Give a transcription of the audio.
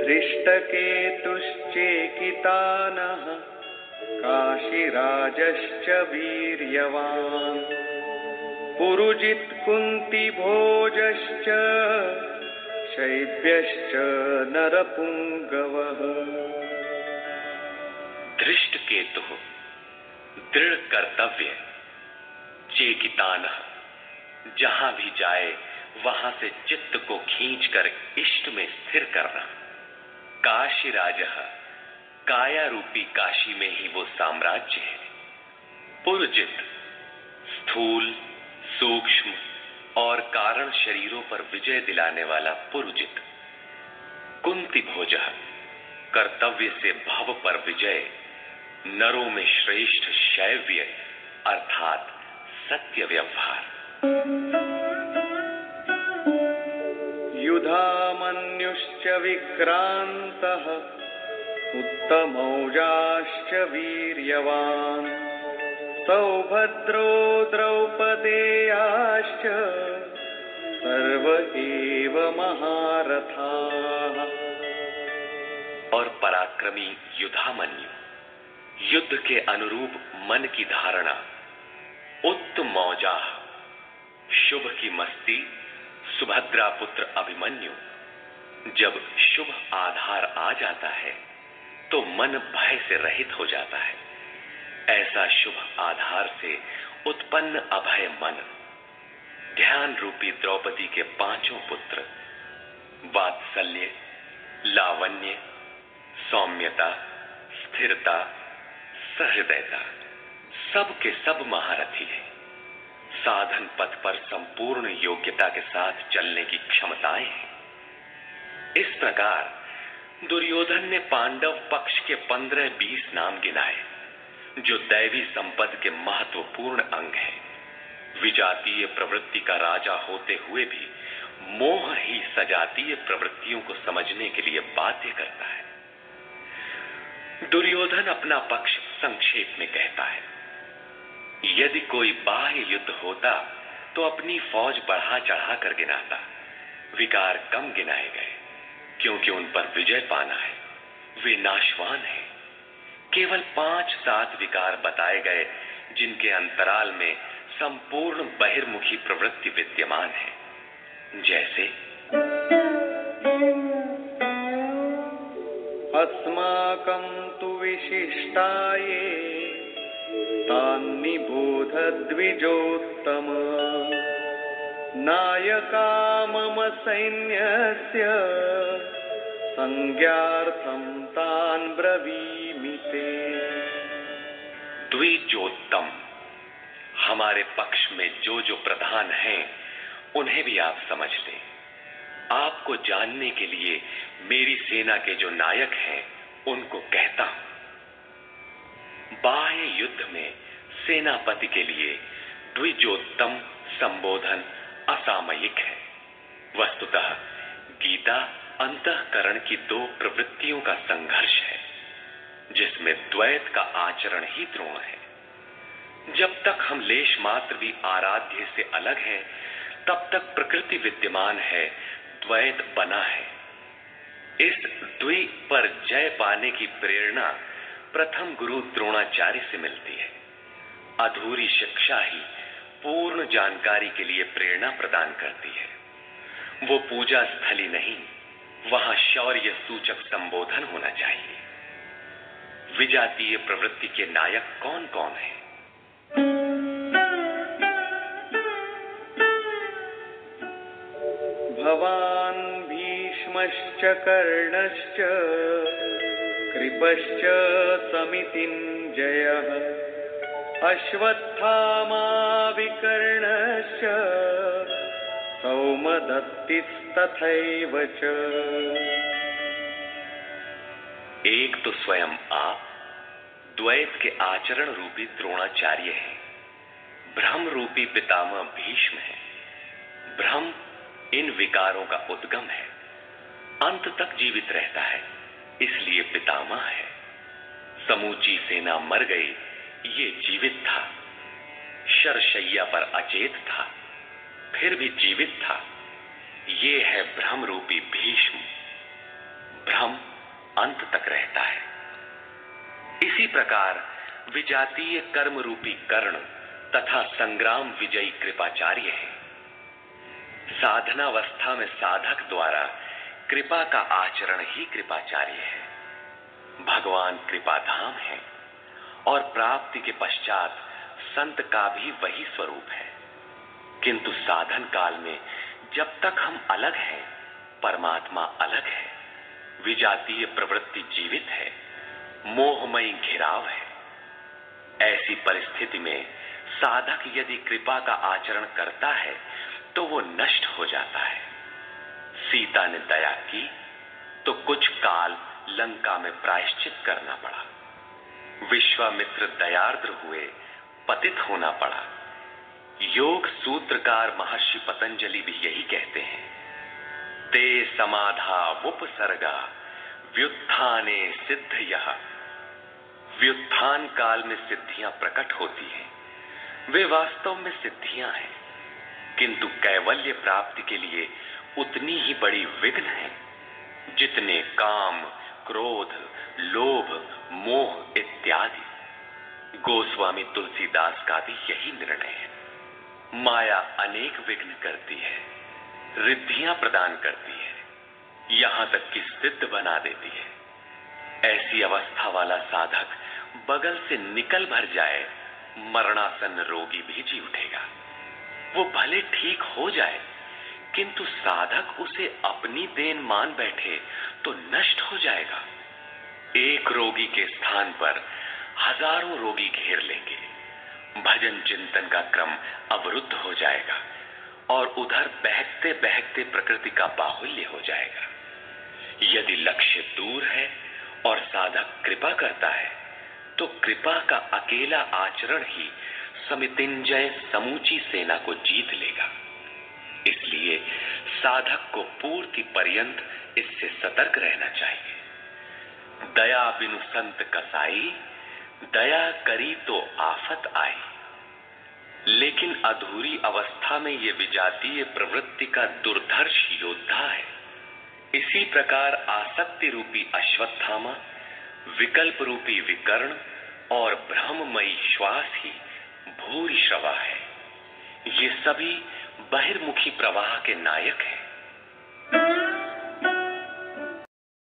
धृष्टकेतुश्चेकितानः काशीराजश्च वीर्यवान् पुरुजित् कुन्तिभोजश्च शैब्यश्च नरपुंगवः। धृष्टकेतु दृढ़ कर्तव्य, चेकितानः जहां भी जाए वहां से चित्त को खींचकर इष्ट में स्थिर करना, काशीराजः काया रूपी काशी में ही वो साम्राज्य है, पुरजित स्थूल सूक्ष्म और कारण शरीरों पर विजय दिलाने वाला पुरुजित, कुंती भोजः कर्तव्य से भव पर विजय, नरों में श्रेष्ठ शैव्य अर्थात सत्य व्यवहार। युधामन्युश्च विक्रान्तः उत्तमौजाश्च वीर्यवान् सौभद्रो द्रौपदेयाश्च सर्व एव महारथाः। और पराक्रमी युधामन्यु, युद्ध के अनुरूप मन की धारणा, उत्तमौजा शुभ की मस्ती, सुभद्रा पुत्र अभिमन्यु। जब शुभ आधार आ जाता है तो मन भय से रहित हो जाता है। ऐसा शुभ आधार से उत्पन्न अभय मन, ध्यान रूपी द्रौपदी के पांचों पुत्र, वात्सल्य, लावण्य, सौम्यता, स्थिरता, सहृदयता, सब के सब महारथी है। साधन पथ पर संपूर्ण योग्यता के साथ चलने की क्षमताएं हैं। इस प्रकार दुर्योधन ने पांडव पक्ष के 15-20 नाम गिनाए जो दैवी संपद के महत्वपूर्ण अंग है। विजातीय प्रवृत्ति का राजा होते हुए भी मोह ही सजातीय प्रवृत्तियों को समझने के लिए बाध्य करता है। दुर्योधन अपना पक्ष संक्षेप में कहता है, यदि कोई बाह्य युद्ध होता तो अपनी फौज बढ़ा चढ़ा कर गिनाता, विकार कम गिनाए गए क्योंकि उन पर विजय पाना है, वे नाशवान हैं। केवल 5-7 विकार बताए गए जिनके अंतराल में संपूर्ण बहिर्मुखी प्रवृत्ति विद्यमान है, जैसे अस्माकं तु विशिष्टाये तान्निबोध द्विजोत्तम नायका मम सैन्यस्य संज्ञार्थं तान् ब्रवीमि ते। द्विजोत्तम, हमारे पक्ष में जो जो प्रधान हैं उन्हें भी आप समझ लें। आपको जानने के लिए मेरी सेना के जो नायक हैं उनको कहता हूं। बाह्य युद्ध में सेनापति के लिए द्विजोत्तम संबोधन असामयिक है। वस्तुतः गीता अंतःकरण की 2 प्रवृत्तियों का संघर्ष है जिसमें द्वैत का आचरण ही द्रोण है। जब तक हम लेश मात्र भी आराध्य से अलग हैं तब तक प्रकृति विद्यमान है, द्वैत बना है। इस द्वि पर जय पाने की प्रेरणा प्रथम गुरु द्रोणाचार्य से मिलती है। अधूरी शिक्षा ही पूर्ण जानकारी के लिए प्रेरणा प्रदान करती है। वो पूजा स्थली नहीं, वहां शौर्य सूचक संबोधन होना चाहिए। विजातीय प्रवृत्ति के नायक कौन कौन है? भवान् भीष्मश्च कर्णश्च कृपश्च समितिञ्जयः अश्वत्थामा विकर्णश्च सौमदत्तिस्तथैव च। एक तो स्वयं आप द्वैत के आचरण रूपी द्रोणाचार्य हैं, भ्रम रूपी पितामह भीष्म है। भ्रम इन विकारों का उद्गम है, अंत तक जीवित रहता है, इसलिए पितामह है। समूची सेना मर गई, ये जीवित था। शरशैया पर अचेत था, फिर भी जीवित था। ये है भ्रम रूपी भीष्म। भ्रम अंत तक रहता है। इसी प्रकार विजातीय कर्म रूपी कर्ण तथा संग्राम विजयी कृपाचार्य है। साधनावस्था में साधक द्वारा कृपा का आचरण ही कृपाचार्य है। भगवान कृपाधाम है और प्राप्ति के पश्चात संत का भी वही स्वरूप है। किंतु साधन काल में जब तक हम अलग हैं, परमात्मा अलग है, विजातीय प्रवृत्ति जीवित है, मोहमयी घिराव है। ऐसी परिस्थिति में साधक यदि कृपा का आचरण करता है तो वो नष्ट हो जाता है। सीता ने दया की तो कुछ काल लंका में प्रायश्चित करना पड़ा। विश्वामित्र दयार्द्र हुए, पतित होना पड़ा। योग सूत्रकार महर्षि पतंजलि भी यही कहते हैं, ते समाधा उपसर्गा व्युत्थाने सिद्धयः। व्युत्थान काल में सिद्धियां प्रकट होती हैं, वे वास्तव में सिद्धियां हैं, किंतु कैवल्य प्राप्ति के लिए उतनी ही बड़ी विघ्न है जितने काम, क्रोध, लोभ, मोह इत्यादि। गोस्वामी तुलसीदास का भी यही निर्णय है। माया अनेक विघ्न करती है, रिद्धियां प्रदान करती है, यहां तक कि सिद्ध बना देती है। ऐसी अवस्था वाला साधक बगल से निकल भर जाए, मरणासन्न रोगी भी जी उठेगा। वो भले ठीक हो जाए, किंतु साधक उसे अपनी देन मान बैठे तो नष्ट हो जाएगा। एक रोगी के स्थान पर हजारों रोगी घेर लेंगे, भजन चिंतन का क्रम अवरुद्ध हो जाएगा और उधर बहकते बहकते प्रकृति का बाहुल्य हो जाएगा। यदि लक्ष्य दूर है और साधक कृपा करता है तो कृपा का अकेला आचरण ही समितिंजय समूची सेना को जीत लेगा। इसलिए साधक को पूर्ति पर्यंत इससे सतर्क रहना चाहिए। दया बिनु संत कसाई, दया करी तो आफत आई। लेकिन अधूरी अवस्था में ये विजातीय प्रवृत्ति का दुर्धर्ष योद्धा है। इसी प्रकार आसक्ति रूपी अश्वत्थामा, विकल्प रूपी विकर्ण और भ्रममयी श्वास ही भूरि श्रवा है। ये सभी बहिर्मुखी प्रवाह के नायक हैं।